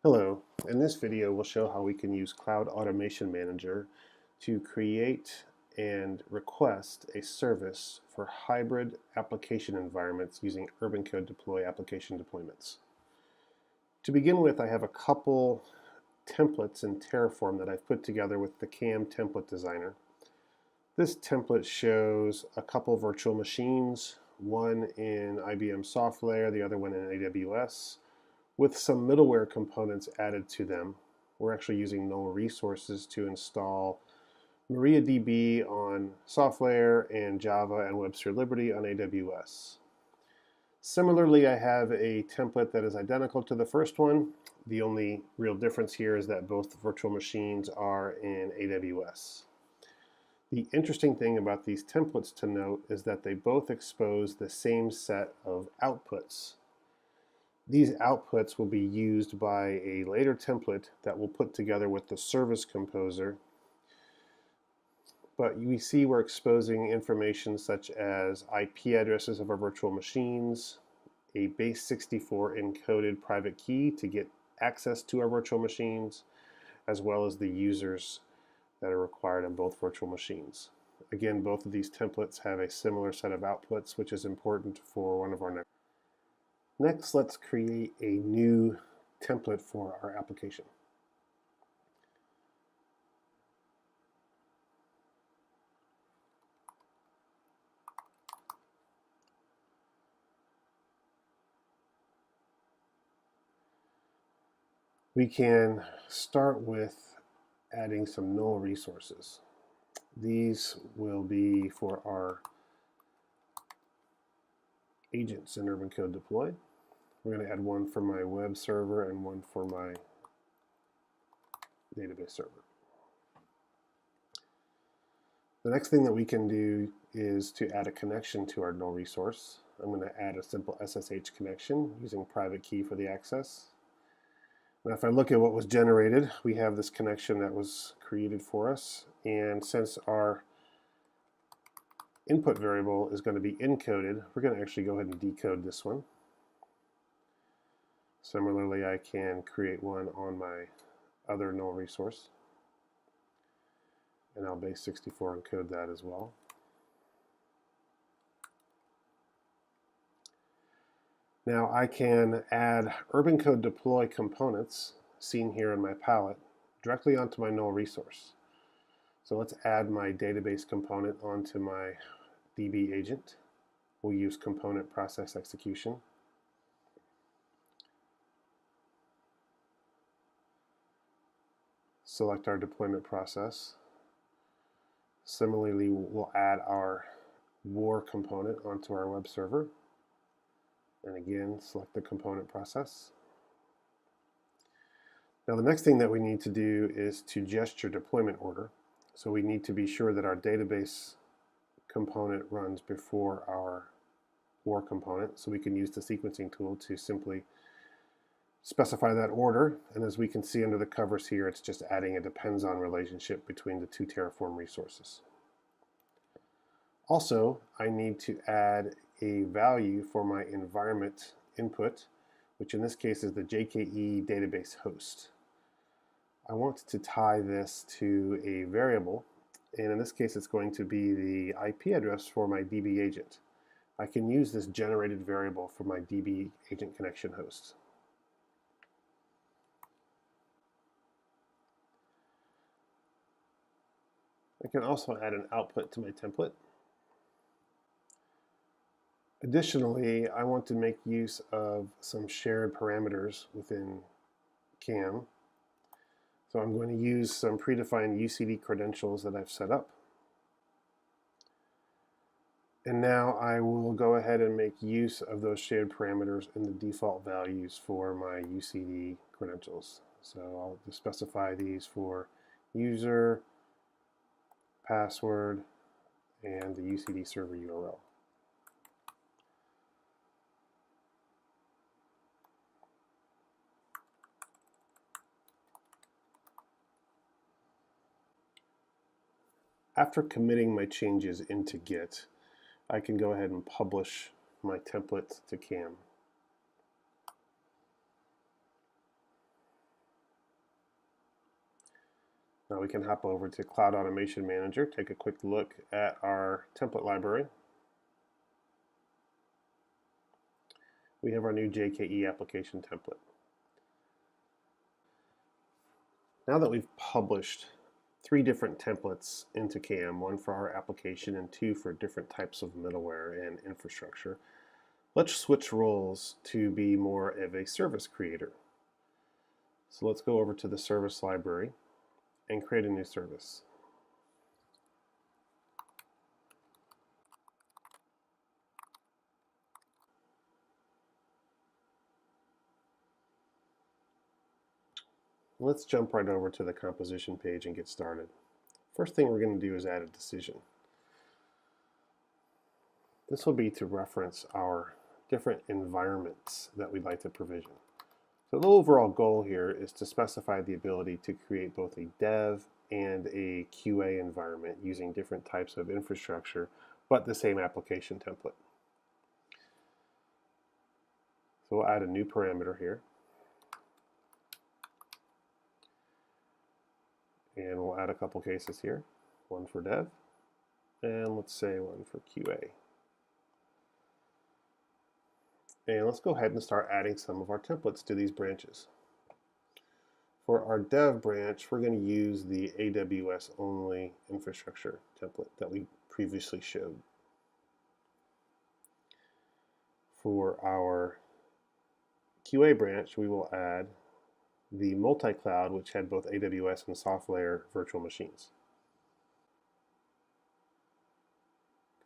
Hello, in this video we'll show how we can use Cloud Automation Manager to create and request a service for hybrid application environments using Urban Code Deploy application deployments. To begin with, I have a couple templates in Terraform that I've put together with the CAM template designer. This template shows a couple virtual machines, one in IBM software, the other one in AWS, with some middleware components added to them. We're actually using null resources to install MariaDB on software and Java and Webster Liberty on AWS. Similarly, I have a template that is identical to the first one. The only real difference here is that both virtual machines are in AWS. The interesting thing about these templates to note is that they both expose the same set of outputs. These outputs will be used by a later template that we'll put together with the service composer. But we see we're exposing information such as IP addresses of our virtual machines, a base 64 encoded private key to get access to our virtual machines, as well as the users that are required on both virtual machines. Again, both of these templates have a similar set of outputs, which is important for one of our next. Next, let's create a new template for our application. We can start with adding some null resources. These will be for our agents in Urban Code Deploy. We're going to add one for my web server and one for my database server. The next thing that we can do is to add a connection to our null resource. I'm going to add a simple SSH connection using private key for the access. Now if I look at what was generated, we have this connection that was created for us, and since our input variable is going to be encoded, we're going to actually go ahead and decode this one. Similarly, I can create one on my other null resource, and I'll base 64 encode that as well. Now I can add Urban Code Deploy components, seen here in my palette, directly onto my null resource. So let's add my database component onto my DB agent. We'll use component process execution. Select our deployment process. Similarly, we'll add our WAR component onto our web server. And again, select the component process. Now the next thing that we need to do is to gesture deployment order. So we need to be sure that our database component runs before our WAR component, so we can use the sequencing tool to simply specify that order. And as we can see under the covers here, it's just adding a depends on relationship between the two Terraform resources. Also, I need to add a value for my environment input, which in this case is the JKE database host. I want to tie this to a variable, and in this case it's going to be the IP address for my DB agent. I can use this generated variable for my DB agent connection host. I can also add an output to my template. Additionally, I want to make use of some shared parameters within CAM. So I'm going to use some predefined UCD credentials that I've set up. And now I will go ahead and make use of those shared parameters in the default values for my UCD credentials. So I'll just specify these for user, password, and the UCD server URL. After committing my changes into Git, I can go ahead and publish my template to CAM. Now we can hop over to Cloud Automation Manager, take a quick look at our template library. We have our new JKE application template. Now that we've published 3 different templates into CAM, 1 for our application and 2 for different types of middleware and infrastructure, let's switch roles to be more of a service creator. So let's go over to the service library and create a new service. Let's jump right over to the composition page and get started. First thing we're going to do is add a decision. This will be to reference our different environments that we'd like to provision. So the overall goal here is to specify the ability to create both a dev and a QA environment using different types of infrastructure, but the same application template. So we'll add a new parameter here. And we'll add a couple cases here, 1 for dev, and let's say 1 for QA. And let's go ahead and start adding some of our templates to these branches. For our dev branch, we're going to use the AWS only infrastructure template that we previously showed. For our QA branch, we will add the multi-cloud, which had both AWS and SoftLayer virtual machines.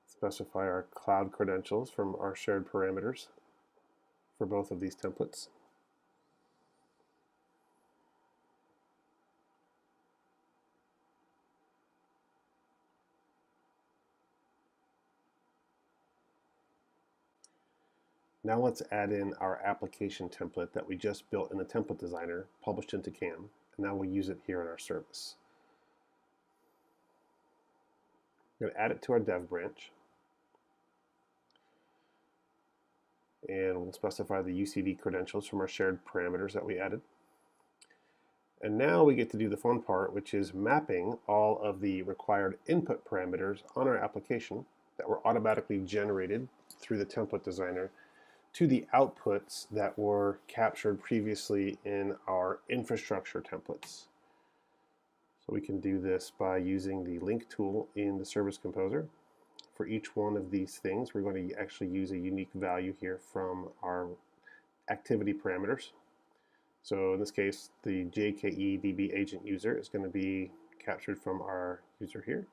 Specify our cloud credentials from our shared parameters for both of these templates. Now let's add in our application template that we just built in the template designer, published into CAM, and now we'll use it here in our service. We're going to add it to our dev branch, and we'll specify the UCD credentials from our shared parameters that we added. And now we get to do the fun part, which is mapping all of the required input parameters on our application that were automatically generated through the template designer to the outputs that were captured previously in our infrastructure templates. So we can do this by using the link tool in the Service Composer. For each one of these things, we're going to actually use a unique value here from our activity parameters. So in this case, the JKE DB agent user is going to be captured from our user here,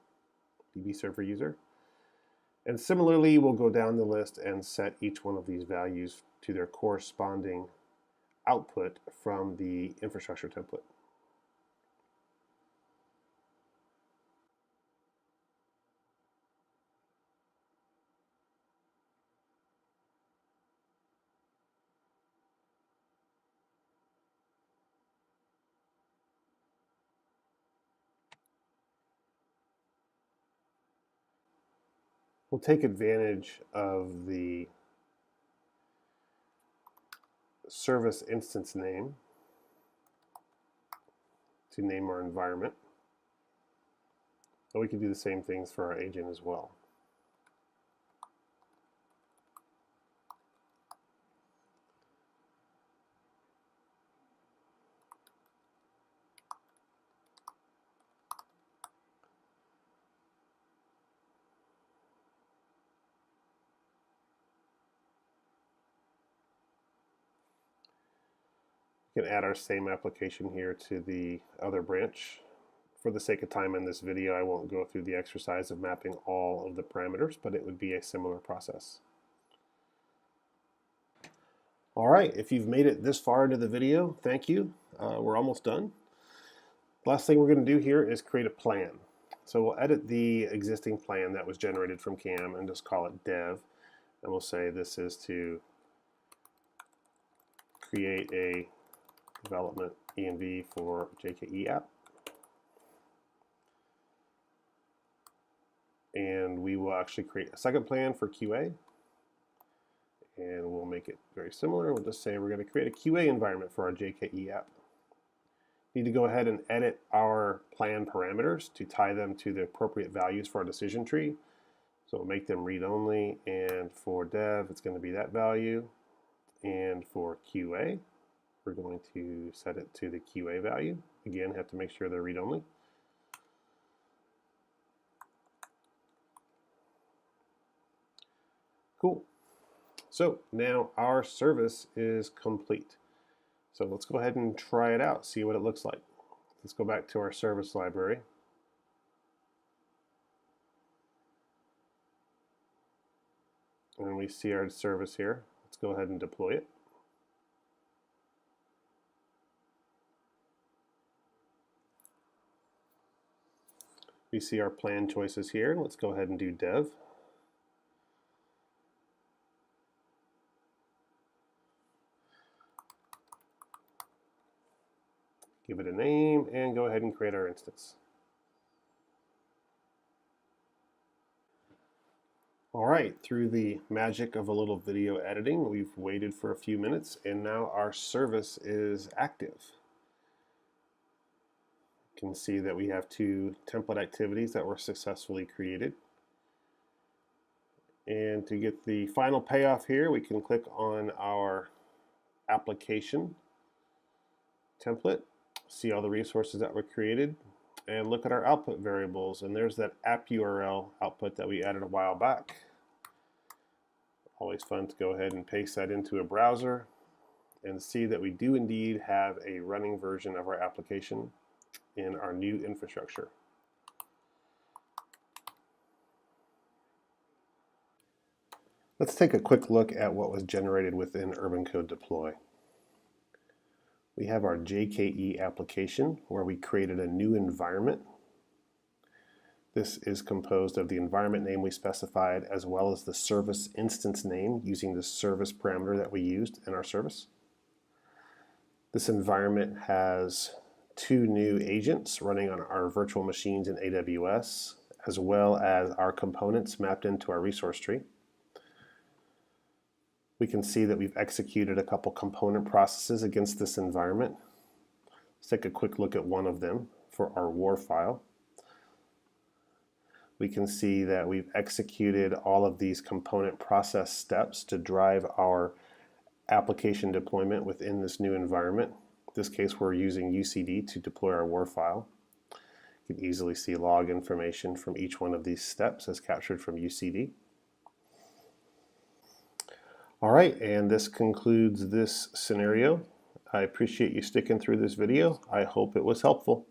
DB server user. And similarly, we'll go down the list and set each one of these values to their corresponding output from the infrastructure template. We'll take advantage of the service instance name to name our environment. But we can do the same things for our agent as well. We can add our same application here to the other branch. For the sake of time in this video, I won't go through the exercise of mapping all of the parameters, but it would be a similar process. All right, if you've made it this far into the video, thank you. We're almost done. Last thing we're going to do here is create a plan. So we'll edit the existing plan that was generated from CAM and just call it dev. And we'll say this is to create a development env for JKE app. And we will actually create a second plan for QA. And we'll make it very similar. We'll just say we're going to create a QA environment for our JKE app. Need to go ahead and edit our plan parameters to tie them to the appropriate values for our decision tree. So we'll make them read-only, and for dev, it's going to be that value. And for QA, we're going to set it to the QA value. Again, have to make sure they're read-only. Cool. So now our service is complete. So let's go ahead and try it out, see what it looks like. Let's go back to our service library. And we see our service here. Let's go ahead and deploy it. We see our plan choices here. Let's go ahead and do dev. Give it a name and go ahead and create our instance. All right, through the magic of a little video editing, we've waited for a few minutes and now our service is active. You can see that we have 2 template activities that were successfully created. And to get the final payoff here, we can click on our application template, see all the resources that were created, and look at our output variables. And there's that app URL output that we added a while back. Always fun to go ahead and paste that into a browser and see that we do indeed have a running version of our application in our new infrastructure. Let's take a quick look at what was generated within Urban Code Deploy. We have our JKE application where we created a new environment. This is composed of the environment name we specified as well as the service instance name using the service parameter that we used in our service. This environment has 2 new agents running on our virtual machines in AWS as well as our components mapped into our resource tree. We can see that we've executed a couple component processes against this environment. Let's take a quick look at one of them for our war file. We can see that we've executed all of these component process steps to drive our application deployment within this new environment. In this case, we're using UCD to deploy our war file. You can easily see log information from each one of these steps as captured from UCD. All right, and this concludes this scenario. I appreciate you sticking through this video. I hope it was helpful.